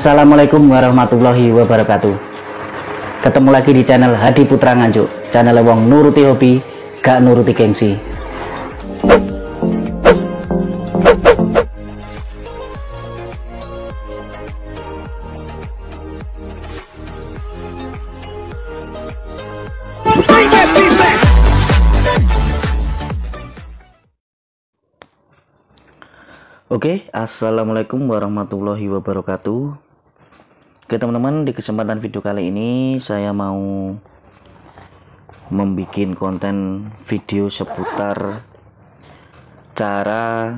Assalamualaikum warahmatullahi wabarakatuh. Ketemu lagi di channel Hadi Putra Nganjuk, channel wong nuruti hobi, gak nuruti gengsi. Oke, assalamualaikum warahmatullahi wabarakatuh. Oke teman-teman, di kesempatan video kali ini saya mau membuat konten video seputar cara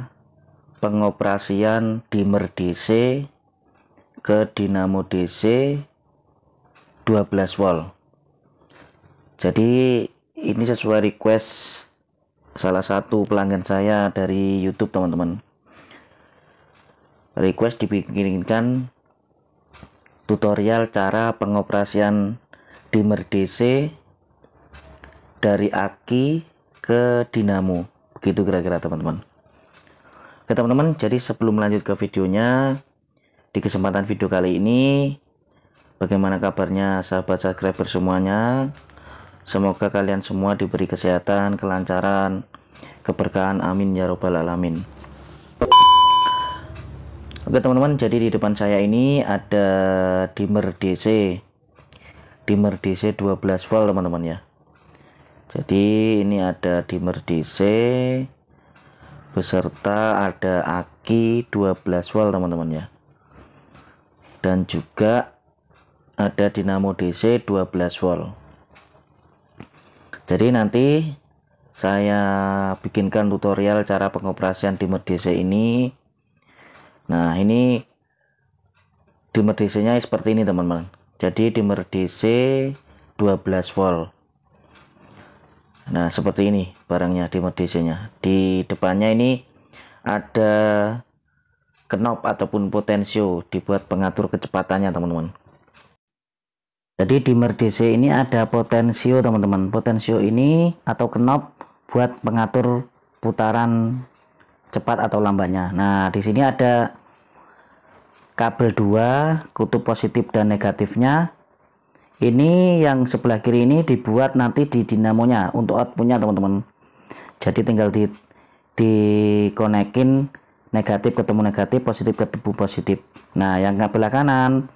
pengoperasian dimmer DC ke dinamo DC 12 volt. Jadi ini sesuai request salah satu pelanggan saya dari YouTube teman-teman. Request dibikinkan tutorial cara pengoperasian dimmer DC dari aki ke dinamo, begitu kira-kira teman-teman. Oke teman-teman, jadi sebelum lanjut ke videonya, di kesempatan video kali ini, bagaimana kabarnya sahabat subscriber semuanya? Semoga kalian semua diberi kesehatan, kelancaran, keberkahan, amin ya robbal alamin. Oke teman-teman, jadi di depan saya ini ada dimmer DC 12 volt teman-teman ya. Jadi ini ada dimmer DC beserta ada aki 12 volt teman-teman ya. Dan juga ada dinamo DC 12 volt. Jadi nanti saya bikinkan tutorial cara pengoperasian dimmer DC ini. Nah ini dimmer DC nya seperti ini teman-teman. Jadi dimmer DC 12 volt. Nah seperti ini barangnya dimmer DC nya. Di depannya ini ada knob ataupun potensio dibuat pengatur kecepatannya teman-teman. Jadi dimmer DC ini ada potensio teman-teman. Potensio ini atau knob buat pengatur putaran cepat atau lambatnya. Nah di sini ada kabel 2 kutub positif dan negatifnya. Ini yang sebelah kiri ini dibuat nanti di dinamonya untuk outputnya teman-teman. Jadi tinggal dikonekin negatif ketemu negatif, positif ketemu positif. Nah yang kabel kanan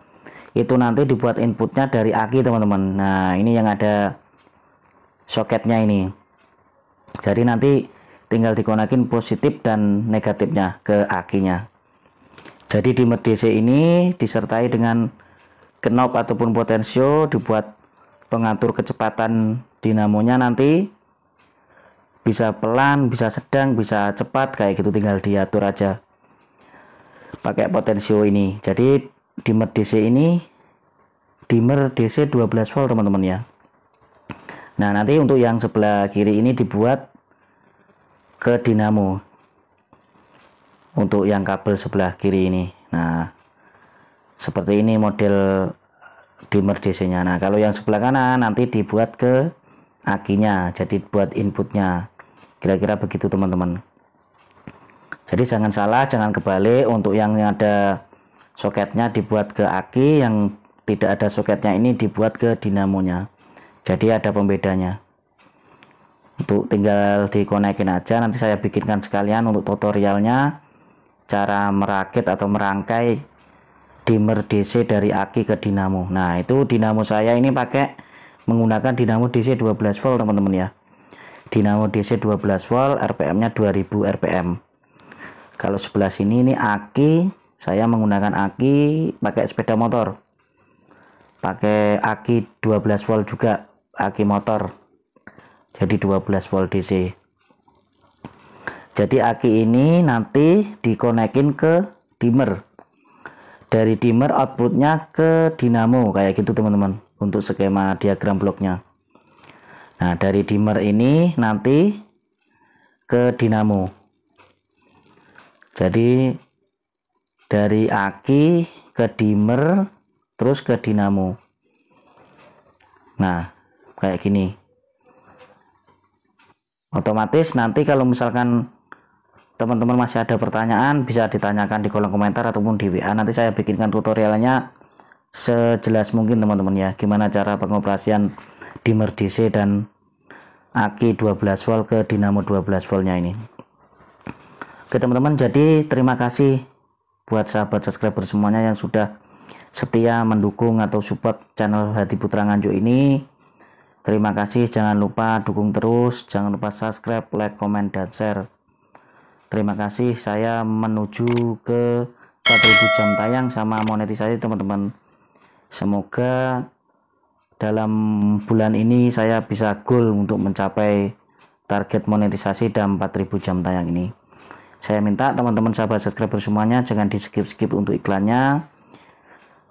itu nanti dibuat inputnya dari aki teman-teman. Nah ini yang ada soketnya ini. Jadi nanti tinggal dikonekin positif dan negatifnya ke akinya. Jadi dimmer DC ini disertai dengan knob ataupun potensio dibuat pengatur kecepatan dinamonya, nanti bisa pelan, bisa sedang, bisa cepat kayak gitu, tinggal diatur aja pakai potensio ini. Jadi dimmer DC ini dimmer DC 12 volt teman-teman ya. Nah nanti untuk yang sebelah kiri ini dibuat ke dinamo untuk yang kabel sebelah kiri ini. Nah seperti ini model dimmer DC nya. Nah kalau yang sebelah kanan nanti dibuat ke akinya, jadi buat inputnya, kira-kira begitu teman-teman. Jadi jangan salah, jangan kebalik. Untuk yang ada soketnya dibuat ke aki, yang tidak ada soketnya ini dibuat ke dinamonya. Jadi ada pembedanya. Untuk tinggal dikonekin aja, nanti saya bikinkan sekalian untuk tutorialnya cara merakit atau merangkai dimmer DC dari aki ke dinamo. Nah itu dinamo saya ini pakai menggunakan dinamo DC 12 volt teman-teman ya. Dinamo DC 12 volt, RPM nya 2000 RPM. Kalau sebelah sini ini aki, saya menggunakan aki pakai sepeda motor, pakai aki 12 volt juga, aki motor, jadi 12 volt DC. Jadi aki ini nanti dikonekin ke dimmer, dari dimmer outputnya ke dinamo kayak gitu teman-teman, untuk skema diagram bloknya. Nah dari dimmer ini nanti ke dinamo. Jadi dari aki ke dimmer terus ke dinamo. Nah kayak gini. Otomatis nanti kalau misalkan teman-teman masih ada pertanyaan, bisa ditanyakan di kolom komentar ataupun di WA. Nanti saya bikinkan tutorialnya sejelas mungkin teman-teman ya, gimana cara pengoperasian dimmer DC dan aki 12 volt ke dinamo 12 voltnya ini. Oke teman-teman, jadi terima kasih buat sahabat subscriber semuanya yang sudah setia mendukung atau support channel Hadi Putra Nganjuk ini. Terima kasih, jangan lupa dukung terus, jangan lupa subscribe, like, komen, dan share. Terima kasih, saya menuju ke 4000 jam tayang sama monetisasi teman-teman. Semoga dalam bulan ini saya bisa goal untuk mencapai target monetisasi dan 4000 jam tayang ini. Saya minta teman-teman sahabat subscriber semuanya jangan di skip-skip untuk iklannya.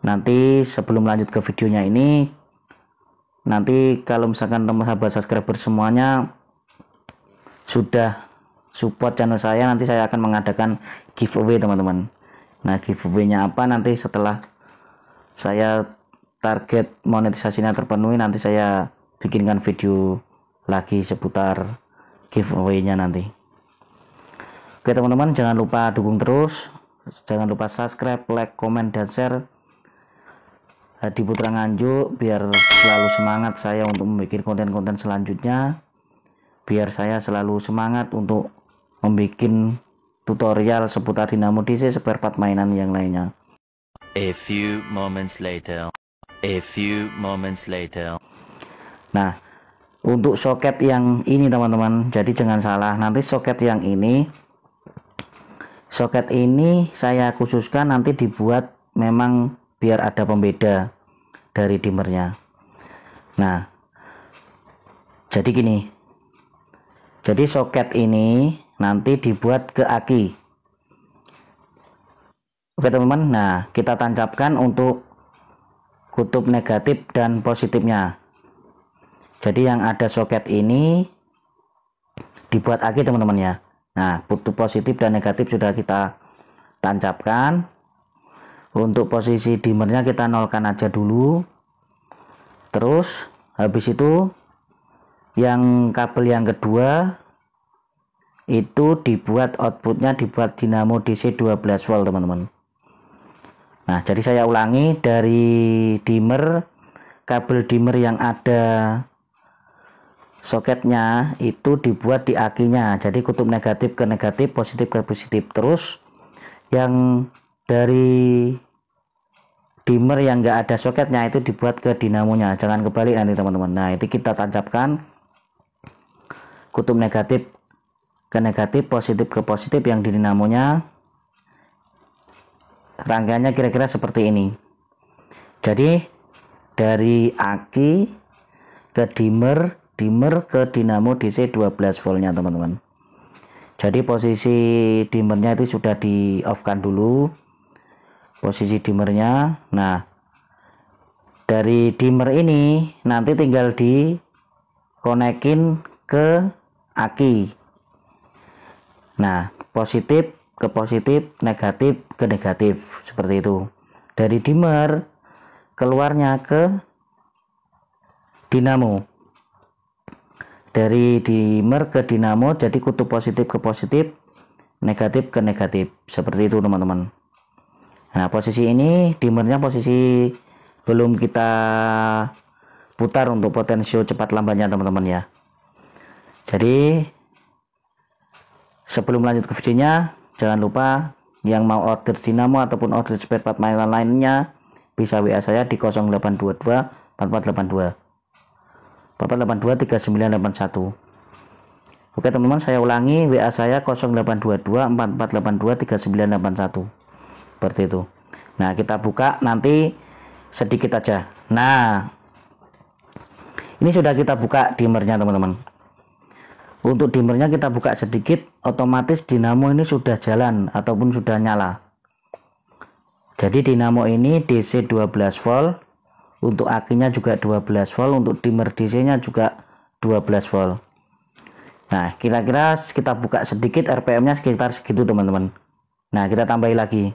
Nanti sebelum lanjut ke videonya ini, nanti kalau misalkan teman sahabat subscriber semuanya sudah support channel saya, nanti saya akan mengadakan giveaway teman-teman. Nah, giveaway-nya apa nanti setelah saya target monetisasinya terpenuhi, nanti saya bikinkan video lagi seputar giveaway-nya nanti. Oke teman-teman, jangan lupa dukung terus, jangan lupa subscribe, like, komen, dan share Hadi Putra Nganjuk, biar selalu semangat saya untuk membuat konten-konten selanjutnya, biar saya selalu semangat untuk membuat tutorial seputar dinamo DC, spare part mainan yang lainnya. A few moments later. Nah, untuk soket yang ini teman-teman, jadi jangan salah, nanti soket ini saya khususkan nanti dibuat memang biar ada pembeda dari dimmernya. Nah, jadi gini, jadi soket ini nanti dibuat ke aki. Oke teman-teman, nah kita tancapkan untuk kutub negatif dan positifnya. Jadi yang ada soket ini dibuat aki teman-teman ya. Nah, kutub positif dan negatif sudah kita tancapkan. Untuk posisi dimmernya kita nolkan aja dulu. Terus habis itu yang kabel yang kedua itu dibuat outputnya dibuat dinamo DC 12 volt teman-teman. Nah, jadi saya ulangi, dari dimmer, kabel dimmer yang ada soketnya itu dibuat di akinya, jadi kutub negatif ke negatif, positif ke positif. Terus yang dari dimmer yang enggak ada soketnya itu dibuat ke dinamonya, jangan kebalik nanti teman-teman. Nah, itu kita tancapkan kutub negatif ke negatif, positif ke positif yang di dinamonya. Rangkaiannya kira-kira seperti ini. Jadi dari aki ke dimmer, dimmer ke dinamo DC 12 voltnya teman-teman. Jadi posisi dimmernya itu sudah di off kan dulu, posisi dimmernya. Nah, dari dimmer ini nanti tinggal di konekin ke aki. Nah, positif ke positif, negatif ke negatif, seperti itu. Dari dimmer keluarnya ke dinamo, dari dimmer ke dinamo, jadi kutub positif ke positif, negatif ke negatif, seperti itu teman-teman. Nah, posisi ini dimmernya posisi belum kita putar untuk potensio cepat lambatnya teman-teman ya. Jadi sebelum lanjut ke videonya, jangan lupa yang mau order dinamo ataupun order spare part mainan lainnya bisa WA saya di 0822 4482 482 3981. Oke teman-teman, saya ulangi, WA saya 0822 4482 3981. Seperti itu. Nah, kita buka nanti sedikit aja. Nah, ini sudah kita buka dimmernya teman-teman. Untuk dimmernya kita buka sedikit, otomatis dinamo ini sudah jalan ataupun sudah nyala. Jadi dinamo ini DC 12 volt, untuk akinya juga 12 volt, untuk dimmer DC nya juga 12 volt. Nah, kira-kira kita buka sedikit, RPM nya sekitar segitu teman-teman. Nah, kita tambahin lagi.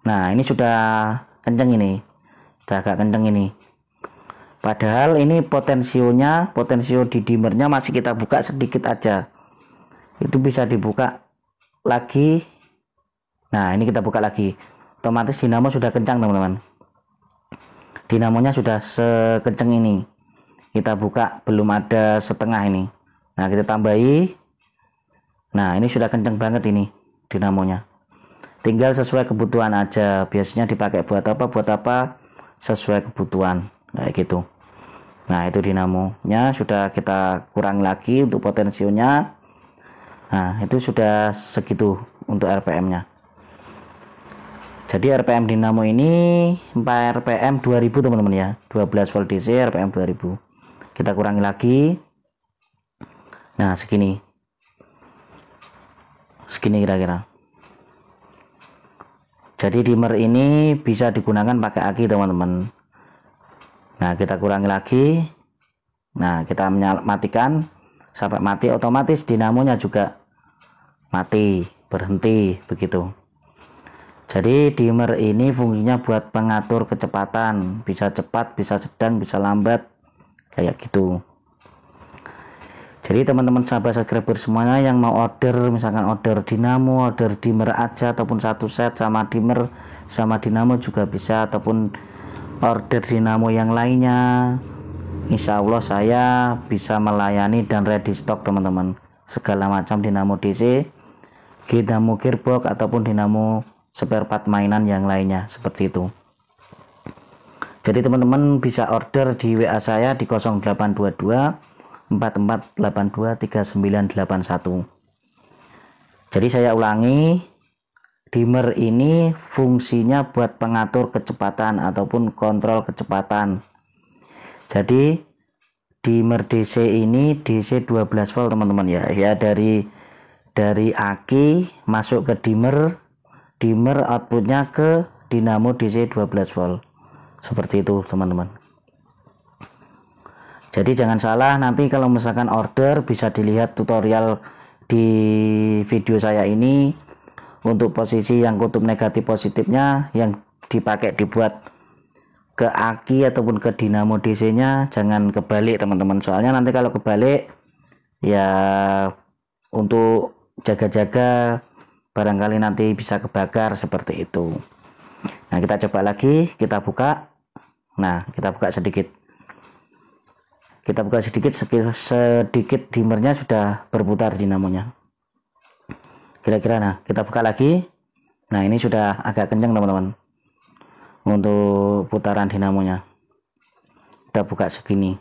Nah, ini sudah kenceng, ini sudah agak kenceng ini. Padahal ini potensio di dimmernya masih kita buka sedikit aja. Itu bisa dibuka lagi. Nah, ini kita buka lagi. Otomatis dinamo sudah kencang, teman-teman. Dinamonya sudah sekencang ini. Kita buka, belum ada setengah ini. Nah, kita tambahi. Nah, ini sudah kencang banget ini dinamonya. Tinggal sesuai kebutuhan aja. Biasanya dipakai buat apa sesuai kebutuhan. Kayak gitu. Nah, itu dinamonya sudah kita kurangi lagi untuk potensionya. Nah, itu sudah segitu untuk RPM-nya. Jadi RPM dinamo ini 4 RPM 2000 teman-teman ya. 12 volt DC RPM 2000. Kita kurangi lagi. Nah, segini kira-kira. Jadi dimmer ini bisa digunakan pakai aki, teman-teman. Nah, kita kurangi lagi. Nah, kita matikan sampai mati, otomatis dinamonya juga mati, berhenti begitu. Jadi dimmer ini fungsinya buat pengatur kecepatan, bisa cepat, bisa sedang, bisa lambat, kayak gitu. Jadi teman-teman sahabat subscriber semuanya yang mau order, misalkan order dinamo, order dimmer aja, ataupun satu set sama dimmer sama dinamo juga bisa, ataupun order dinamo yang lainnya, insya Allah saya bisa melayani dan ready stock teman-teman. Segala macam dinamo DC, dinamo gearbox, ataupun dinamo spare part mainan yang lainnya, seperti itu. Jadi teman-teman bisa order di WA saya di 0822 4482 3981. Jadi saya ulangi, dimmer ini fungsinya buat pengatur kecepatan ataupun kontrol kecepatan. Jadi dimmer DC ini DC 12 volt teman-teman ya. Ya dari aki masuk ke dimmer outputnya ke dinamo DC 12 volt. Seperti itu teman-teman. Jadi jangan salah, nanti kalau misalkan order bisa dilihat tutorial di video saya ini untuk posisi yang kutub negatif positifnya yang dipakai dibuat ke aki ataupun ke dinamo DC nya jangan kebalik teman-teman, soalnya nanti kalau kebalik ya untuk jaga-jaga barangkali nanti bisa kebakar, seperti itu. Nah, kita coba lagi, kita buka. Nah, kita buka sedikit. Sedikit dimmernya sudah berputar dinamonya. Kira-kira, nah kita buka lagi. Nah, ini sudah agak kencang teman-teman untuk putaran dinamonya. Kita buka segini.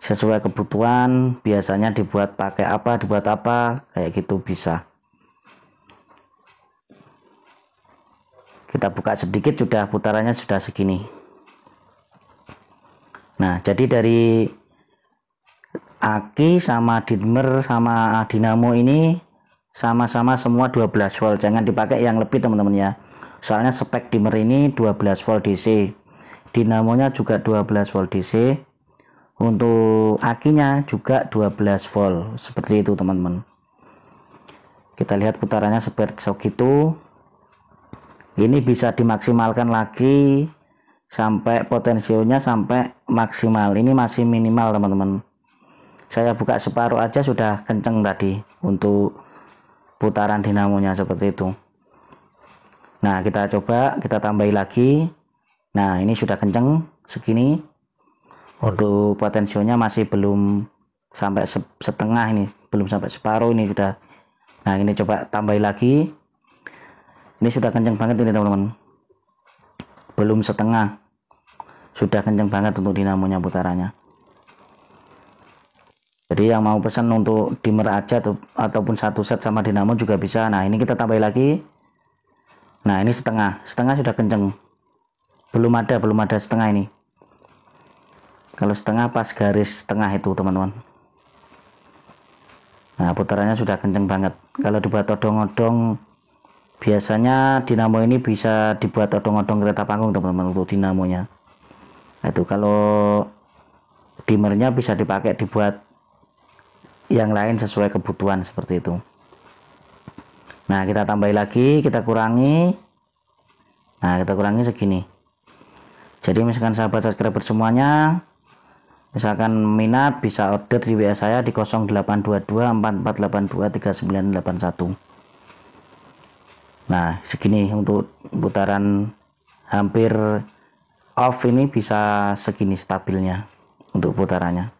Sesuai kebutuhan, biasanya dibuat pakai apa, dibuat apa, kayak gitu bisa. Kita buka sedikit, sudah putarannya sudah segini. Nah, jadi dari aki sama dimmer sama dinamo ini sama-sama semua 12 volt. Jangan dipakai yang lebih teman-teman ya. Soalnya spek dimmer ini 12 volt DC. Dinamonya juga 12 volt DC. Untuk akinya juga 12 volt. Seperti itu teman-teman. Kita lihat putarannya seperti itu. Ini bisa dimaksimalkan lagi sampai potensionya sampai maksimal. Ini masih minimal teman-teman. Saya buka separuh aja sudah kenceng tadi untuk putaran dinamonya, seperti itu. Nah, kita coba, kita tambahi lagi. Nah, ini sudah kenceng segini. Untuk potensionya masih belum sampai setengah ini, belum sampai separuh ini sudah. Nah, ini coba tambahi lagi. Ini sudah kenceng banget ini teman-teman. Belum setengah, sudah kenceng banget untuk dinamonya putarannya. Jadi yang mau pesan untuk dimmer aja ataupun satu set sama dinamo juga bisa. Nah, ini kita tambah lagi. Nah, ini setengah sudah kenceng. Belum ada setengah ini. Kalau setengah pas garis setengah itu teman-teman. Nah, putarannya sudah kenceng banget. Kalau dibuat odong-odong, biasanya dinamo ini bisa dibuat odong-odong kereta panggung teman-teman untuk dinamonya. Itu kalau dimmernya bisa dipakai dibuat yang lain sesuai kebutuhan, seperti itu. Nah, kita tambahi lagi, kita kurangi. Nah, kita kurangi segini. Jadi misalkan sahabat subscriber semuanya Misalkan minat bisa order di WA saya di 0822 4482 3981. Nah, segini untuk putaran hampir off ini, bisa segini stabilnya untuk putarannya.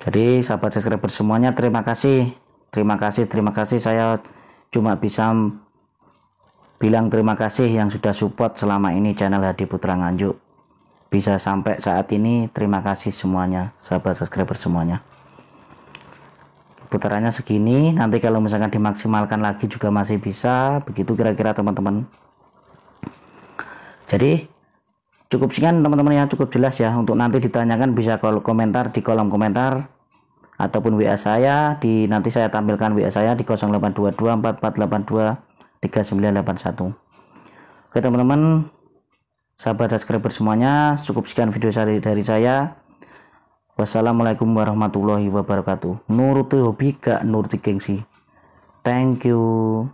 Jadi sahabat subscriber semuanya, terima kasih. Saya cuma bisa bilang terima kasih yang sudah support selama ini channel Hadi Putra Nganjuk. Bisa sampai saat ini, terima kasih semuanya, sahabat subscriber semuanya. Putarannya segini, nanti kalau misalkan dimaksimalkan lagi juga masih bisa, begitu kira-kira teman-teman. Jadi cukup sekian teman-teman ya, cukup jelas ya. Untuk nanti ditanyakan bisa komentar di kolom komentar ataupun WA saya, nanti saya tampilkan WA saya di 0822 4482 3981. Oke teman-teman, sahabat subscriber semuanya, cukup sekian video dari saya. Wassalamualaikum warahmatullahi wabarakatuh. Nuruti hobi gak nuruti gengsi. Thank you.